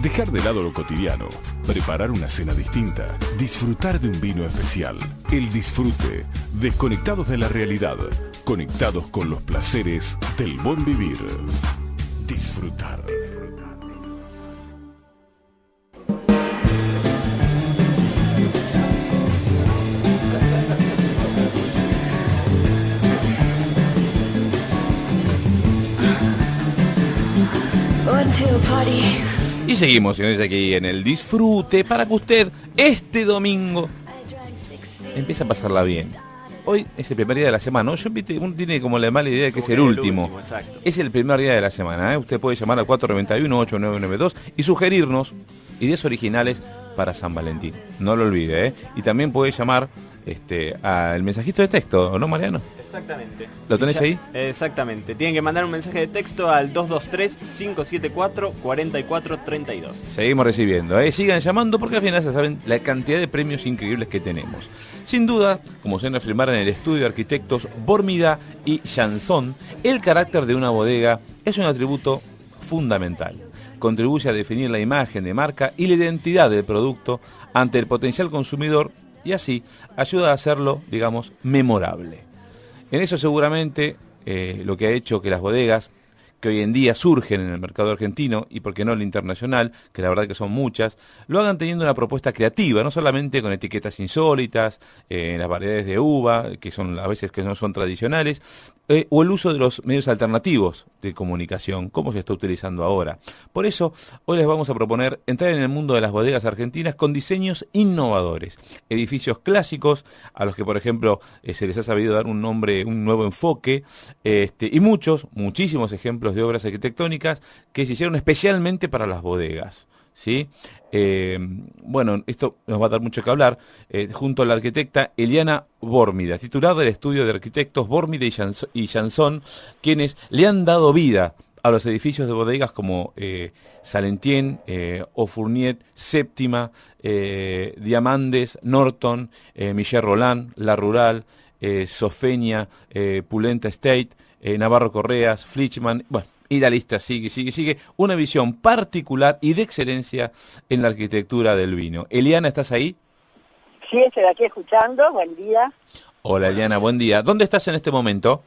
Dejar de lado lo cotidiano, preparar una cena distinta, disfrutar de un vino especial. El disfrute, desconectados de la realidad, conectados con los placeres del buen vivir. Disfrutar. Y seguimos, señores, aquí en el disfrute para que usted este domingo empiece a pasarla bien. Hoy es el primer día de la semana, ¿no? Uno tiene como la mala idea de que es el último. Es el primer día de la semana, ¿eh? Usted puede llamar al 491-8992 y sugerirnos ideas originales para San Valentín. No lo olvide, ¿eh? Y también puede llamar al mensajito de texto, ¿no, Mariano? Exactamente. ¿Lo tenés ahí? Exactamente. Tienen que mandar un mensaje de texto al 223-574-4432. Seguimos recibiendo, sigan llamando porque al final ya saben la cantidad de premios increíbles que tenemos. Sin duda, como suelen afirmar en el estudio de arquitectos Bormida y Jansson, el carácter de una bodega es un atributo fundamental. Contribuye a definir la imagen de marca y la identidad del producto ante el potencial consumidor y así ayuda a hacerlo, digamos, memorable. En eso seguramente lo que ha hecho que las bodegas que hoy en día surgen en el mercado argentino y por qué no el internacional, que la verdad que son muchas, lo hagan teniendo una propuesta creativa, no solamente con etiquetas insólitas, en las variedades de uva, que son a veces que no son tradicionales, o el uso de los medios alternativos de comunicación, como se está utilizando ahora. Por eso, hoy les vamos a proponer entrar en el mundo de las bodegas argentinas con diseños innovadores, edificios clásicos, a los que, por ejemplo, se les ha sabido dar un nombre, un nuevo enfoque, y muchísimos ejemplos de obras arquitectónicas que se hicieron especialmente para las bodegas, ¿sí? Bueno, esto nos va a dar mucho que hablar, junto a la arquitecta Eliana Bormida, titular del estudio de arquitectos Bormida y Jansson, quienes le han dado vida a los edificios de bodegas como Salentien, Fournier, Séptima, Diamandes, Norton, Michel Roland, La Rural, Sofenia, Pulenta Estate, Navarro Correas, Flichman, bueno, y la lista sigue. Una visión particular y de excelencia en la arquitectura del vino. Eliana, ¿estás ahí? Sí, estoy aquí escuchando. Buen día. Hola, Eliana, buen día. ¿Dónde estás en este momento?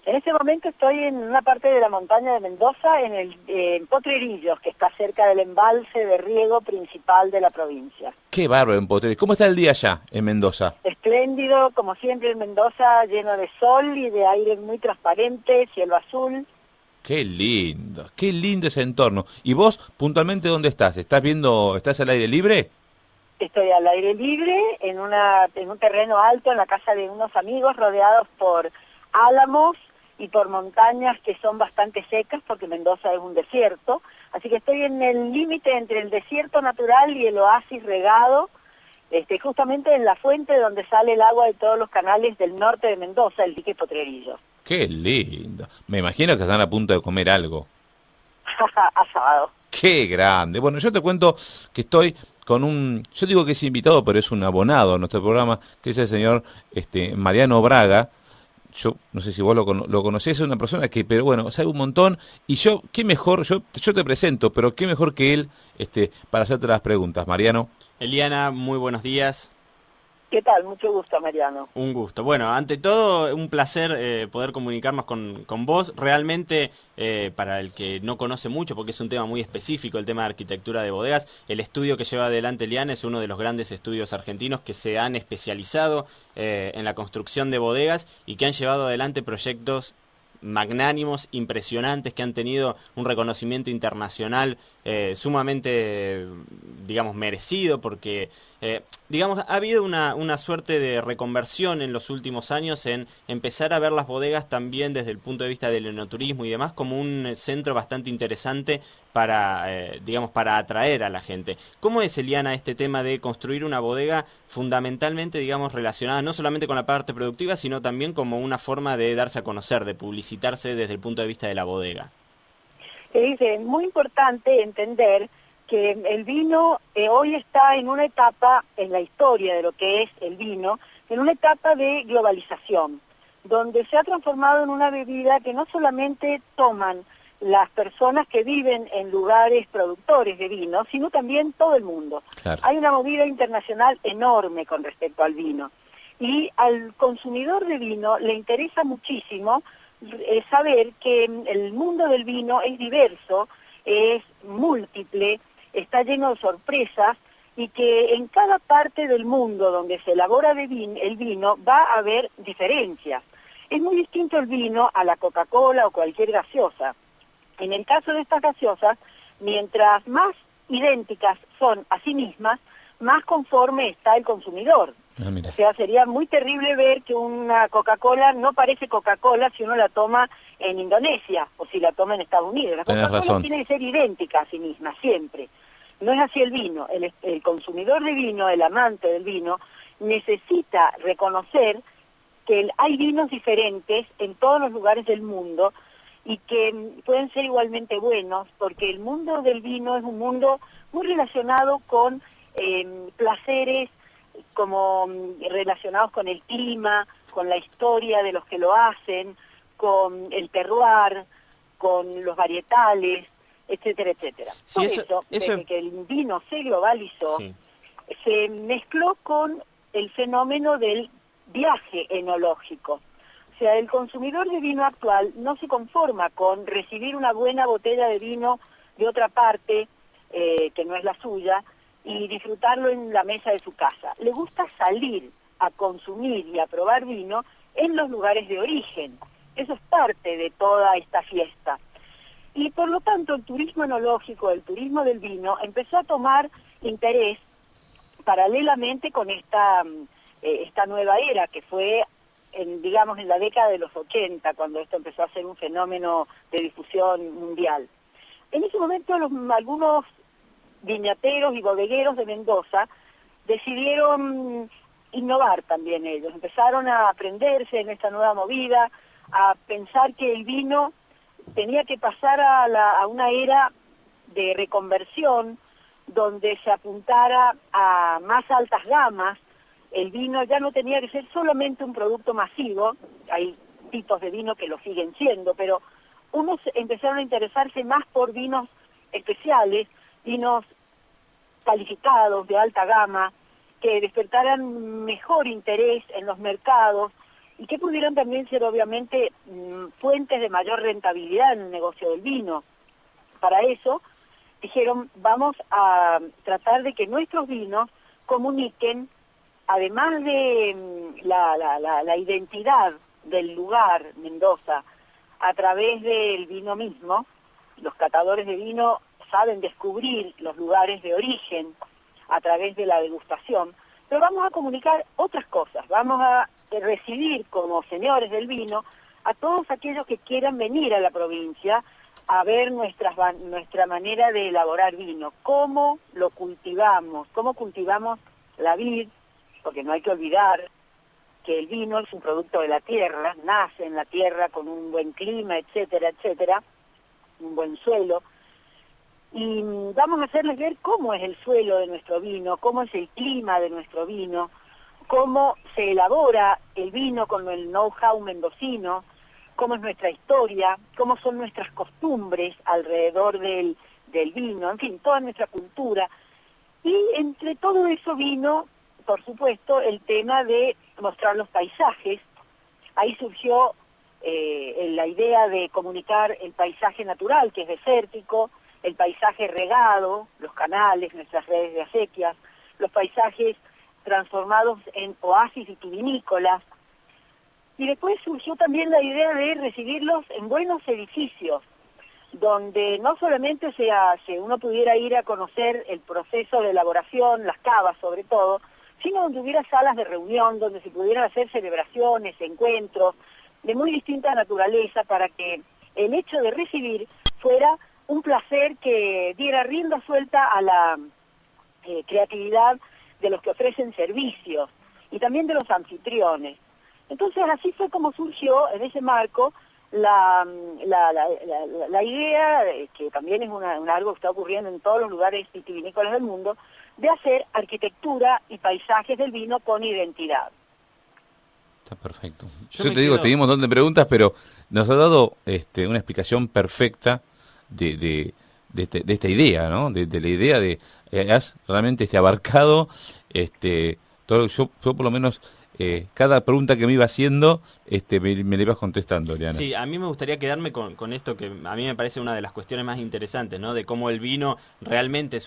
En este momento estoy en una parte de la montaña de Mendoza, en Potrerillos, que está cerca del embalse de riego principal de la provincia. Qué bárbaro en Potrerillos. ¿Cómo está el día allá en Mendoza? Espléndido, como siempre en Mendoza, lleno de sol y de aire muy transparente, cielo azul. Qué lindo ese entorno. ¿Y vos, puntualmente, dónde estás? ¿Estás al aire libre? Estoy al aire libre, en un terreno alto, en la casa de unos amigos, rodeados por álamos y por montañas que son bastante secas, porque Mendoza es un desierto. Así que estoy en el límite entre el desierto natural y el oasis regado, justamente en la fuente donde sale el agua de todos los canales del norte de Mendoza, el dique Potrerillos. Qué lindo. Me imagino que están a punto de comer algo. Asado. Qué grande. Bueno, yo te cuento que estoy con yo digo que es invitado, pero es un abonado a nuestro programa, que es el señor Mariano Braga. Yo no sé si vos lo conocés, es una persona que, pero bueno, sabe un montón, y qué mejor, yo te presento, pero qué mejor que él para hacerte las preguntas, Mariano. Eliana, muy buenos días. ¿Qué tal? Mucho gusto, Mariano. Un gusto. Bueno, ante todo, un placer poder comunicarnos con vos. Realmente, para el que no conoce mucho, porque es un tema muy específico, el tema de arquitectura de bodegas, el estudio que lleva adelante Eliana es uno de los grandes estudios argentinos que se han especializado en la construcción de bodegas y que han llevado adelante proyectos magnánimos, impresionantes, que han tenido un reconocimiento internacional sumamente, digamos, merecido, porque, digamos, ha habido una suerte de reconversión en los últimos años en empezar a ver las bodegas también desde el punto de vista del enoturismo y demás como un centro bastante interesante para, digamos, para atraer a la gente. ¿Cómo es, Eliana, este tema de construir una bodega fundamentalmente, digamos, relacionada no solamente con la parte productiva, sino también como una forma de darse a conocer, de publicitarse desde el punto de vista de la bodega? Es muy importante entender que el vino hoy está en una etapa, en la historia de lo que es el vino, en una etapa de globalización, donde se ha transformado en una bebida que no solamente toman las personas que viven en lugares productores de vino, sino también todo el mundo. Claro. Hay una movida internacional enorme con respecto al vino. Y al consumidor de vino le interesa muchísimo saber que el mundo del vino es diverso, es múltiple, está lleno de sorpresas, y que en cada parte del mundo donde se elabora el vino va a haber diferencias. Es muy distinto el vino a la Coca-Cola o cualquier gaseosa. En el caso de estas gaseosas, mientras más idénticas son a sí mismas, más conforme está el consumidor. O sea, sería muy terrible ver que una Coca-Cola no parece Coca-Cola si uno la toma en Indonesia o si la toma en Estados Unidos. La Coca-Cola tiene que ser idéntica a sí misma, siempre. No es así el vino. El consumidor de vino, el amante del vino, necesita reconocer que hay vinos diferentes en todos los lugares del mundo y que pueden ser igualmente buenos, porque el mundo del vino es un mundo muy relacionado con placeres como relacionados con el clima, con la historia de los que lo hacen, con el terroir, con los varietales, etcétera, etcétera. Sí, Por eso desde que el vino se globalizó, sí, se mezcló con el fenómeno del viaje enológico. O sea, el consumidor de vino actual no se conforma con recibir una buena botella de vino de otra parte, que no es la suya, y disfrutarlo en la mesa de su casa. Le gusta salir a consumir y a probar vino en los lugares de origen. Eso es parte de toda esta fiesta. Y por lo tanto el turismo enológico, el turismo del vino, empezó a tomar interés paralelamente con esta nueva era que fue, digamos, en la década de los 80, cuando esto empezó a ser un fenómeno de difusión mundial. En ese momento algunos viñateros y bodegueros de Mendoza decidieron innovar también ellos, empezaron a aprenderse en esta nueva movida, a pensar que el vino tenía que pasar a una era de reconversión, donde se apuntara a más altas gamas. El vino ya no tenía que ser solamente un producto masivo, hay tipos de vino que lo siguen siendo, pero unos empezaron a interesarse más por vinos especiales, vinos calificados de alta gama, que despertaran mejor interés en los mercados y que pudieran también ser obviamente fuentes de mayor rentabilidad en el negocio del vino. Para eso dijeron, vamos a tratar de que nuestros vinos comuniquen, además de la identidad del lugar, Mendoza, a través del vino mismo. Los catadores de vino saben descubrir los lugares de origen a través de la degustación, pero vamos a comunicar otras cosas, vamos a recibir como señores del vino a todos aquellos que quieran venir a la provincia a ver nuestra manera de elaborar vino, cómo lo cultivamos, cómo cultivamos la vid, porque no hay que olvidar que el vino es un producto de la tierra, nace en la tierra con un buen clima, etcétera, etcétera, un buen suelo. Y vamos a hacerles ver cómo es el suelo de nuestro vino, cómo es el clima de nuestro vino, cómo se elabora el vino con el know-how mendocino, cómo es nuestra historia, cómo son nuestras costumbres alrededor del vino, en fin, toda nuestra cultura. Y entre todo eso vino, por supuesto, el tema de mostrar los paisajes. Ahí surgió la idea de comunicar el paisaje natural, que es desértico, el paisaje regado, los canales, nuestras redes de acequias, los paisajes transformados en oasis vitivinícolas. Y después surgió también la idea de recibirlos en buenos edificios, donde no solamente uno pudiera ir a conocer el proceso de elaboración, las cavas sobre todo, sino donde hubiera salas de reunión, donde se pudieran hacer celebraciones, encuentros de muy distinta naturaleza, para que el hecho de recibir fuera un placer que diera rienda suelta a la creatividad de los que ofrecen servicios y también de los anfitriones. Entonces así fue como surgió en ese marco la idea, que también es algo que está ocurriendo en todos los lugares vitivinícolas del mundo, de hacer arquitectura y paisajes del vino con identidad. Está perfecto. Yo te digo, te di un montón de preguntas, pero nos ha dado una explicación perfecta de esta idea, ¿no? De la idea de has realmente abarcado todo. Yo por lo menos cada pregunta que me iba haciendo me la ibas contestando, Oriana. Sí, a mí me gustaría quedarme con esto que a mí me parece una de las cuestiones más interesantes, ¿no? De cómo el vino realmente es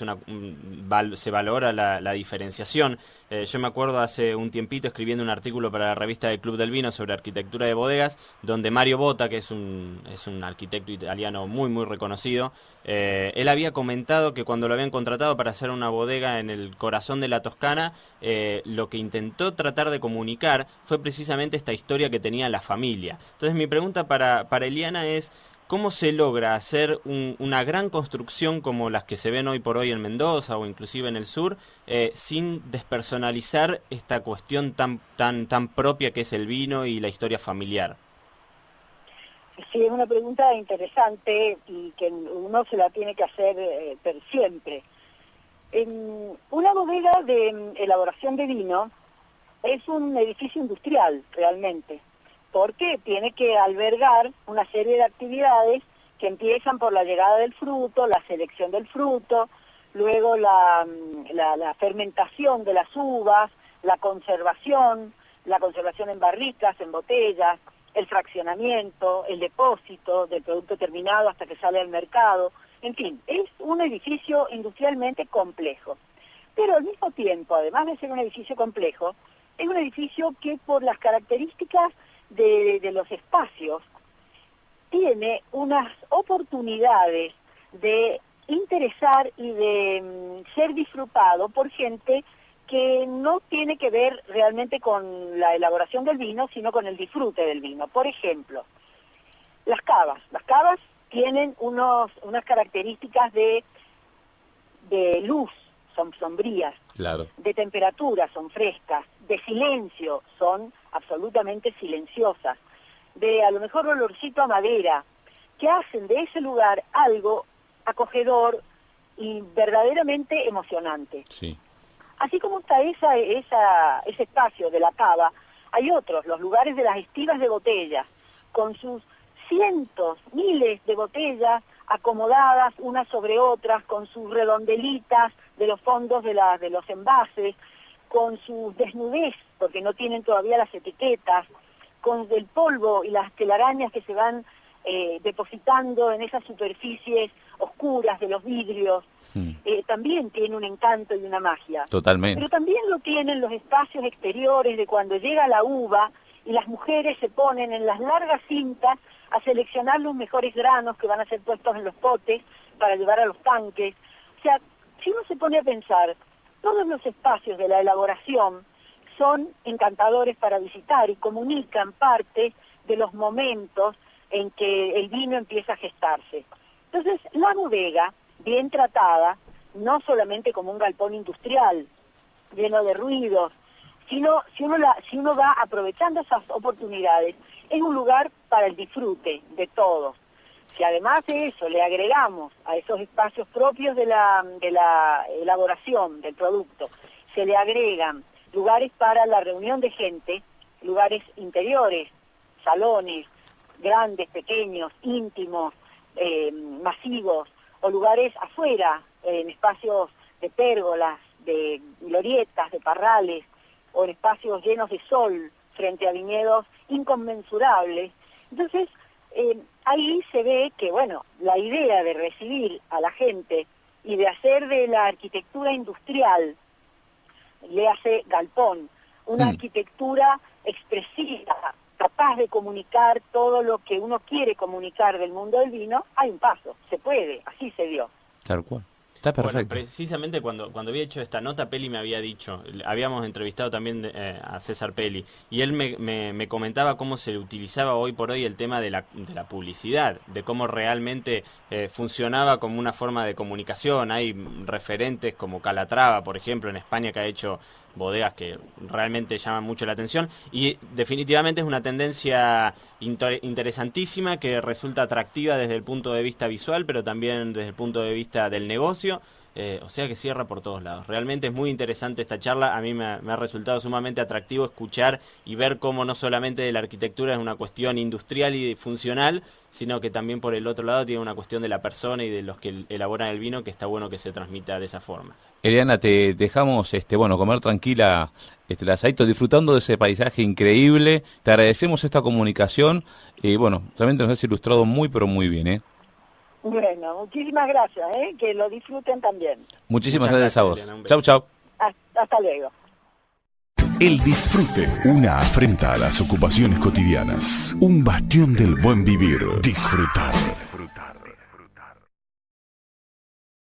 se valora la diferenciación. Yo me acuerdo hace un tiempito escribiendo un artículo para la revista del Club del Vino sobre arquitectura de bodegas, donde Mario Botta, que es un arquitecto italiano muy muy reconocido, él había comentado que cuando lo habían contratado para hacer una bodega en el corazón de la Toscana, lo que intentó tratar de comunicar fue precisamente esta historia que tenía la familia. Entonces mi pregunta para Eliana es: ¿cómo se logra hacer una gran construcción como las que se ven hoy por hoy en Mendoza o inclusive en el sur, sin despersonalizar esta cuestión tan propia que es el vino y la historia familiar? Sí, es una pregunta interesante y que uno se la tiene que hacer siempre. Una bodega de elaboración de vino es un edificio industrial realmente, porque tiene que albergar una serie de actividades que empiezan por la llegada del fruto, la selección del fruto, luego la fermentación de las uvas, la conservación en barricas, en botellas, el fraccionamiento, el depósito del producto terminado hasta que sale al mercado. En fin, es un edificio industrialmente complejo. Pero al mismo tiempo, además de ser un edificio complejo, es un edificio que por las características de los espacios tiene unas oportunidades de interesar y de ser disfrutado por gente que no tiene que ver realmente con la elaboración del vino, sino con el disfrute del vino. Por ejemplo, las cavas. Las cavas tienen unas características de luz, son sombrías, claro, de temperatura, son frescas, de silencio, son absolutamente silenciosas, de a lo mejor olorcito a madera, que hacen de ese lugar algo acogedor y verdaderamente emocionante. sí. Así como está ese espacio de la cava, hay otros, los lugares de las estivas de botellas, con sus cientos, miles de botellas acomodadas unas sobre otras, con sus redondelitas de los fondos de los envases, con su desnudez, porque no tienen todavía las etiquetas, con el polvo y las telarañas que se van depositando en esas superficies oscuras de los vidrios. También tiene un encanto y una magia. Totalmente. Pero también lo tienen los espacios exteriores de cuando llega la uva y las mujeres se ponen en las largas cintas a seleccionar los mejores granos que van a ser puestos en los potes para llevar a los tanques. O sea, si uno se pone a pensar, todos los espacios de la elaboración son encantadores para visitar y comunican parte de los momentos en que el vino empieza a gestarse. Entonces, la bodega, bien tratada, no solamente como un galpón industrial lleno de ruidos, sino si uno va aprovechando esas oportunidades, es un lugar para el disfrute de todos. Si además de eso le agregamos a esos espacios propios de la elaboración del producto, se le agregan lugares para la reunión de gente, lugares interiores, salones, grandes, pequeños, íntimos, masivos, o lugares afuera, en espacios de pérgolas, de glorietas, de parrales, o en espacios llenos de sol, frente a viñedos inconmensurables. Entonces, ahí se ve que, bueno, la idea de recibir a la gente y de hacer de la arquitectura industrial, le hace galpón, una arquitectura expresiva, capaz de comunicar todo lo que uno quiere comunicar del mundo del vino, hay un paso, se puede, así se dio. Tal cual. Está perfecto. Bueno, precisamente cuando había hecho esta nota, Peli me había dicho, habíamos entrevistado también a César Peli, y él me comentaba cómo se utilizaba hoy por hoy el tema de la publicidad, de cómo realmente funcionaba como una forma de comunicación. Hay referentes como Calatrava, por ejemplo, en España, que ha hecho bodegas que realmente llaman mucho la atención, y definitivamente es una tendencia interesantísima que resulta atractiva desde el punto de vista visual, pero también desde el punto de vista del negocio. o sea que cierra por todos lados. Realmente es muy interesante esta charla, a mí me ha resultado sumamente atractivo escuchar y ver cómo no solamente la arquitectura es una cuestión industrial y funcional, sino que también por el otro lado tiene una cuestión de la persona y de los que elaboran el vino, que está bueno que se transmita de esa forma. Eliana, te dejamos comer tranquila el asadito, disfrutando de ese paisaje increíble. Te agradecemos esta comunicación y realmente nos has ilustrado muy pero muy bien. Bueno, muchísimas gracias, que lo disfruten también. Muchísimas gracias a vos. Eliana, Chau, chau. Hasta luego. El disfrute, una afrenta a las ocupaciones cotidianas, un bastión del buen vivir. Disfrutar.